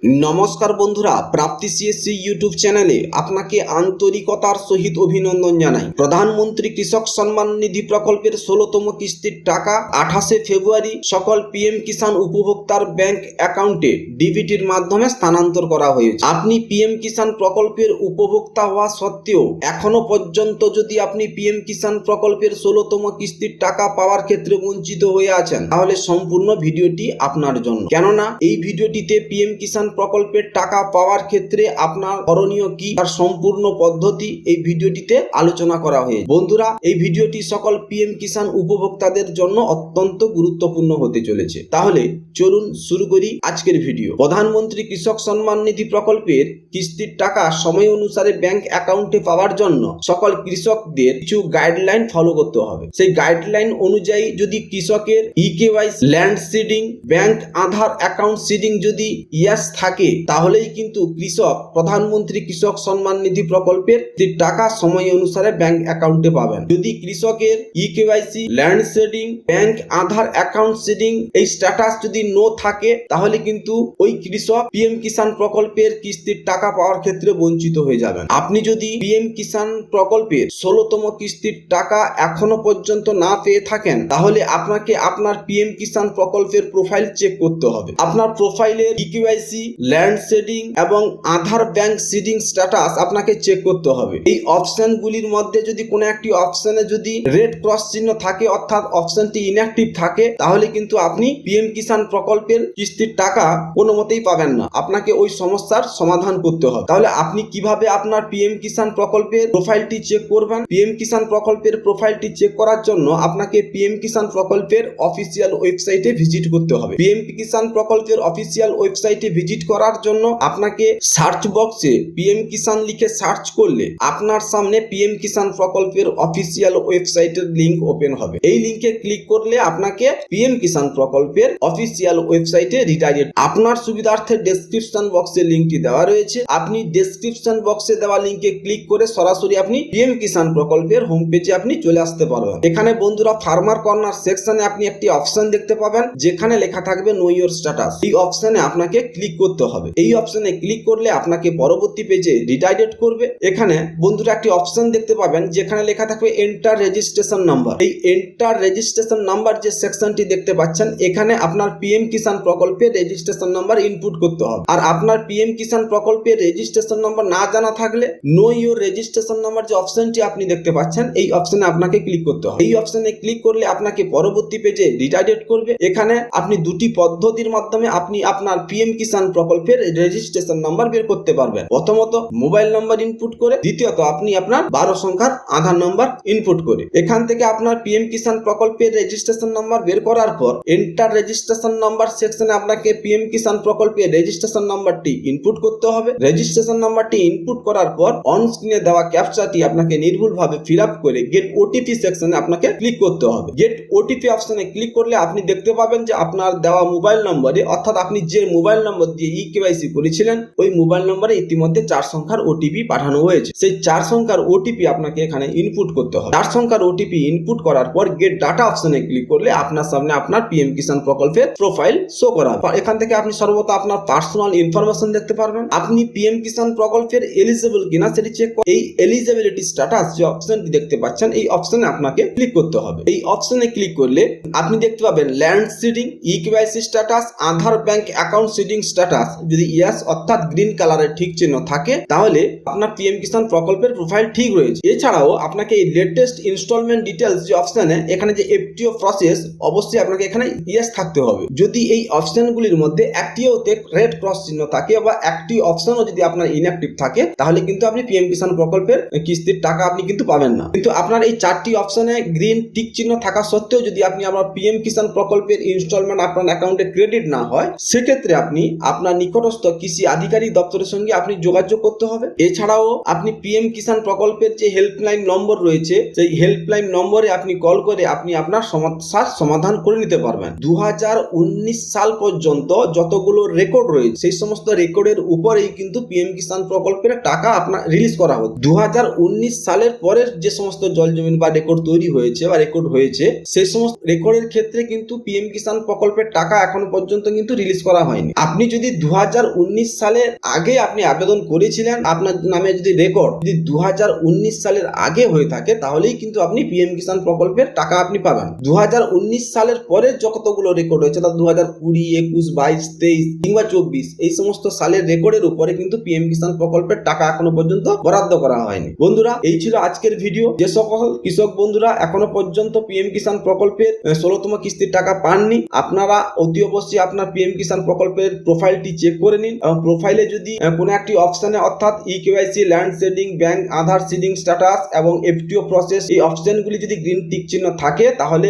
নমস্কার বন্ধুরা, প্রাপ্তি CSC YouTube চ্যানেলে আপনাকে আন্তরিকতার সহিত অভিনন্দন জানাই। প্রধানমন্ত্রী কৃষক সম্মান নিধি প্রকল্পের 16তম কিস্তির টাকা 28শে ফেব্রুয়ারি সকল পিএম কিষাণ উপভোক্তার ব্যাংক অ্যাকাউন্টে ডিবিটির মাধ্যমে স্থানান্তর করা হয়েছে। আপনি পিএম কিষাণ প্রকল্পের উপভোক্তা হওয়া সত্ত্বেও এখনো পর্যন্ত যদি আপনি পিএম কিষাণ প্রকল্পের 16তম কিস্তির টাকা পাওয়ার ক্ষেত্রে বঞ্চিত হয়ে আছেন, তাহলে সম্পূর্ণ ভিডিওটি আপনার জন্য। কেননা এই ভিডিওটিতে পিএম কিষাণ প্রকল্পের টাকা পাওয়ার ক্ষেত্রে আপনার করণীয় কি, তার সম্পূর্ণ পদ্ধতি এই ভিডিওটিতে আলোচনা করা হয়েছে। বন্ধুরা, এই ভিডিওটি সকল পিএম কিষাণ উপভোক্তাদের জন্য অত্যন্ত গুরুত্বপূর্ণ হতে চলেছে। তাহলে চলুন শুরু করি আজকের ভিডিও। প্রধানমন্ত্রী কৃষক সম্মান নিধি প্রকল্পের কিস্তির টাকা সময় অনুসারে ব্যাংক অ্যাকাউন্টে পাওয়ার জন্য সকল কৃষকদের কিছু গাইডলাইন ফলো করতে হবে। সেই গাইডলাইন অনুযায়ী যদি কৃষকের ইকেওয়াইসি, ল্যান্ড সিডিং, ব্যাংক আধার অ্যাকাউন্ট সিডিং যদি ইয়াস থাকে, তাহলেই কিন্তু কৃষক প্রধানমন্ত্রী কৃষক সম্মান নিধি প্রকল্পের টাকা সময় অনুসারে ব্যাংক অ্যাকাউন্টে পাবেন। যদি কৃষকের ইকেওয়াইসি, ল্যান্ড সিডিং, ব্যাংক আধার অ্যাকাউন্ট সিডিং এই স্ট্যাটাস যদি নো থাকে, তাহলে কিন্তু ওই কৃষক পিএম কিষাণ প্রকল্পের কিস্তির টাকা পাওয়ার ক্ষেত্রে বঞ্চিত হয়ে যাবেন। আপনি যদি পিএম কিষাণ প্রকল্পের 16তম কিস্তির টাকা এখনো পর্যন্ত না পেয়ে থাকেন, তাহলে আপনাকে আপনার পিএম কিষাণ প্রকল্পের প্রোফাইল চেক করতে হবে। আপনার প্রোফাইলের ইকেওয়াইসি, ল্যান্ড সিডিং এবং আধার ব্যাংক সিডিং স্ট্যাটাস আপনাকে চেক করতে হবে। এই অপশনগুলির মধ্যে যদি কোনো একটি অপশনে যদি রেড ক্রস চিহ্ন থাকে, অর্থাৎ অপশনটি ইনঅ্যাক্টিভ থাকে, তাহলে কিন্তু আপনি পিএম কিষাণ প্রকল্পের কিস্তির টাকা কোনো মতেই পাবেন না। আপনাকে ওই সমস্যার সমাধান করতে হবে। তাহলে আপনি কিভাবে আপনার পিএম কিষাণ প্রকল্পের প্রোফাইলটি চেক করবেন? পিএম কিষাণ প্রকল্পের প্রোফাইলটি চেক করার জন্য আপনাকে পিএম কিষাণ প্রকল্পের অফিসিয়াল ওয়েবসাইটে ভিজিট করতে হবে। পিএম কিষাণ প্রকল্পের অফিসিয়াল ওয়েবসাইটে ভিজিট করার জন্য আপনাকে সার্চ বক্সে পিএম কিষাণ লিখে সার্চ করলে আপনার সামনে পিএম কিষাণ প্রকল্পের অফিসিয়াল ওয়েবসাইটের লিংক ওপেন হবে। এই লিংকে ক্লিক করলে আপনাকে পিএম কিষাণ প্রকল্পের অফিসিয়াল ওয়েবসাইটে রিডাইরেক্ট। আপনার সুবিধার্থে ডেসক্রিপশন বক্সে লিংকটি দেওয়া রয়েছে। আপনি ডেসক্রিপশন বক্সে দেওয়া লিংকে ক্লিক করে সরাসরি আপনি পিএম কিষাণ প্রকল্পের হোম পেজে আপনি চলে আসতে পারবেন। এখানে বন্ধুরা ফার্মার কর্নার সেকশনে আপনি একটি অপশন দেখতে পাবেন, যেখানে লেখা থাকবে নো ইওর স্ট্যাটাস। এই অপশনে আপনাকে ক্লিক করতে হবে। এই অপশনে ক্লিক করলে আপনাকে পরবর্তী পেজে রিডাইরেক্ট করবে। এখানে বন্ধুরা একটি অপশন দেখতে পাবেন, যেখানে লেখা থাকবে এন্টার রেজিস্ট্রেশন নাম্বার। এই এন্টার রেজিস্ট্রেশন নাম্বার যে সেকশনটি দেখতে পাচ্ছেন, এখানে আপনার পিএম কিষাণ প্রকল্পের রেজিস্ট্রেশন নাম্বার ইনপুট করতে হবে। আর আপনার পিএম কিষাণ প্রকল্পের রেজিস্ট্রেশন নাম্বার না জানা থাকলে নো ইওর রেজিস্ট্রেশন নাম্বার যে অপশনটি আপনি দেখতে পাচ্ছেন, এই অপশনে আপনাকে ক্লিক করতে হবে। এই অপশনে ক্লিক করলে আপনাকে পরবর্তী পেজে রিডাইরেক্ট করবে। এখানে আপনি দুটি পদ্ধতির মাধ্যমে আপনি আপনার পিএম কিষাণ প্রকল্পের রেজিস্ট্রেশন নাম্বার বের করতে পারবেন। প্রথমত মোবাইল নাম্বার ইনপুট করে, দ্বিতীয়ত আপনি আপনার 12 সংখ্যার আধার নাম্বার ইনপুট করে। এখান থেকে আপনার পিএম কিষাণ প্রকল্পের রেজিস্ট্রেশন নাম্বার বের করার পর এন্টার রেজিস্ট্রেশন নাম্বার সেকশনে আপনাকে পিএম কিষাণ প্রকল্পের রেজিস্ট্রেশন নাম্বারটি ইনপুট করতে হবে। রেজিস্ট্রেশন নাম্বারটি ইনপুট করার পর অন স্ক্রিনে দেওয়া ক্যাপচাটি আপনাকে নির্ভুলভাবে ফিল আপ করে গেট ওটিপি সেকশনে আপনাকে ক্লিক করতে হবে। গেট ওটিপি অপশনে ক্লিক করলে আপনি দেখতে পাবেন যে আপনার দেওয়া মোবাইল নম্বরে, অর্থাৎ আপনি যে মোবাইল নম্বর দিয়ে ইকেওয়াইসি করেছিলেন, ওই মোবাইল নম্বরে ইতিমধ্যে 4 সংখ্যার ওটিপি পাঠানো হয়েছে। সেই 4 সংখ্যার ওটিপি আপনাকে এখানে ইনপুট করতে হবে। 4 সংখ্যার ওটিপি ইনপুট করার পর গেট ডাটা অপশনে ক্লিক করলে আপনার সামনে আপনার পিএম কিষাণ প্রকল্পের প্রোফাইল শো করা হবে। এখান থেকে আপনি সর্বদা আপনার পার্সোনাল ইনফরমেশন দেখতে পারবেন। আপনি পিএম কিষাণ প্রকল্পের এলিজিবল কিনা সেটি চেক করে এই এলিজিবিলিটি স্ট্যাটাস যে অপশনটি দেখতে পাচ্ছেন, এই অপশনে আপনাকে ক্লিক করতে হবে। এই অপশনে ক্লিক করলে আপনি দেখতে পাবেন ল্যান্ড সিডিং, ইকেওয়াইসি স্ট্যাটাস, আধার ব্যাংক অ্যাকাউন্ট সিডিং স্ট্যাটাস যদি ইয়েস অর্থাৎ গ্রিন কালারের ঠিক চিহ্ন থাকে, তাহলে আপনার পিএম কিষাণ প্রকল্পের প্রোফাইল ঠিক রয়েছে। এছাড়াও আপনাকে এই লেটেস্ট ইনস্টলমেন্ট ডিটেলস যে অপশনে, এখানে যে এফটিও প্রসেস, অবশ্যই আপনাকে এখানে ইয়েস থাকতে হবে। যদি এই অপশনগুলির মধ্যে একটিওতে রেড ক্রস চিহ্ন থাকে বা একটি অপশনও যদি আপনার ইনঅ্যাক্টিভ থাকে, তাহলে কিন্তু আপনি পিএম কিষাণ প্রকল্পের কিস্তির টাকা আপনি কিন্তু পাবেন না। কিন্তু আপনার এই 4টি অপশনে গ্রিন টিক চিহ্ন থাকা সত্ত্বেও যদি আপনি আমার পিএম কিষাণ প্রকল্পের ইনস্টলমেন্ট আপনার অ্যাকাউন্টে ক্রেডিট না হয়, সেক্ষেত্রে আপনি আপনার নিকটস্থ কৃষি আধিকারিক দপ্তরের সঙ্গে আপনি যোগাযোগ করতে হবে। এছাড়াও আপনি পিএম কিষাণ প্রকল্পের যে হেল্পলাইন নম্বর রয়েছে, সেই হেল্পলাইন নম্বরে আপনি কল করে আপনি আপনার সমস্যার সমাধান করে নিতে পারবেন। 2019 সাল পর্যন্ত যতগুলো রেকর্ড রয়েছে, সেই সমস্ত রেকর্ডের উপরেই কিন্তু পিএম কিষাণ প্রকল্পের টাকা আপনার রিলিজ করা হচ্ছে। 2019 সালের পরের যে সমস্ত জল জমিন বা রেকর্ড তৈরি হয়েছে বা রেকর্ড হয়েছে, সেই সমস্ত রেকর্ডের ক্ষেত্রে কিন্তু পিএম কিষাণ প্রকল্পের টাকা এখনো পর্যন্ত কিন্তু রিলিজ করা হয়নি। আপনি যদি যদি 2019 সালের আগে আপনি আবেদন করেছিলেন, আপনার নামে যদি রেকর্ড যদি 2019 সালের আগে হয়ে থাকে, তাহলেই কিন্তু আপনি পিএম কিষাণ প্রকল্পের টাকা আপনি পাবেন। 2019 সালের পরে যতগুলো রেকর্ড হয়েছে, অর্থাৎ 2020, 21, 22, 23 কিংবা 24 এই সমস্ত সালের রেকর্ডের উপরে কিন্তু পিএম কিষাণ প্রকল্পের টাকা এখনো পর্যন্ত বরাদ্দ করা হয়নি। বন্ধুরা, এই ছিল আজকের ভিডিও। যে সকল কৃষক বন্ধুরা এখনো পর্যন্ত পিএম কিষাণ প্রকল্পের 16তম কিস্তির টাকা পাননি, আপনারা অতি অবশ্যই আপনার পিএম কিষাণ প্রকল্পের প্রোফাইলটি চেক করে নিন এবং প্রোফাইলে যদি কোনো একটি অপশনে অর্থাৎ ইকেওয়াইসি, ল্যান্ড সিডিং, ব্যাংক আধার সিডিং স্ট্যাটাস এবং এফটিও প্রসেস এই অপশনগুলি যদি গ্রিন টিক চিহ্ন থাকে, তাহলে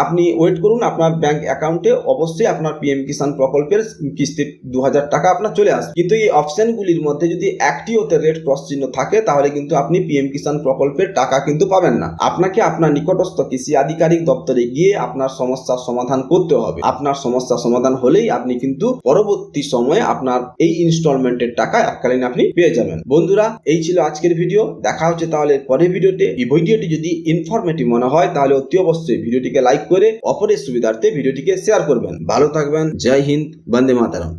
আপনি ওয়েট করুন, আপনার ব্যাংক অ্যাকাউন্টে অবশ্যই আপনার পিএম কিষাণ প্রকল্পের কিস্তির 2000 টাকা আপনার চলে আসবে। কিন্তু এই অপশনগুলির মধ্যে যদি একটিওতে রেড ক্রস চিহ্ন থাকে, তাহলে কিন্তু আপনি পিএম কিষাণ প্রকল্পের টাকা কিন্তু পাবেন না। আপনাকে আপনার নিকটস্থ কৃষি আধিকারিক দপ্তরে গিয়ে আপনার সমস্যার সমাধান করতে হবে। আপনার সমস্যা সমাধান হলেই আপনি কিন্তু পরবর্তী সময়ে আপনার এই ইনস্টলমেন্টের টাকা এককালীন আপনি পেয়ে যাবেন। বন্ধুরা, এই ছিল আজকের ভিডিও। দেখা হচ্ছে তাহলে পরের ভিডিওতে। এই ভিডিওটি যদি ইনফরমেটিভ মনে হয়, তাহলে অতি অবশ্যই ভিডিওটিকে লাইক করে অপরের সুবিধার্থে ভিডিওটিকে শেয়ার করবেন। ভালো থাকবেন। জয় হিন্দ, বন্দে মাতরম।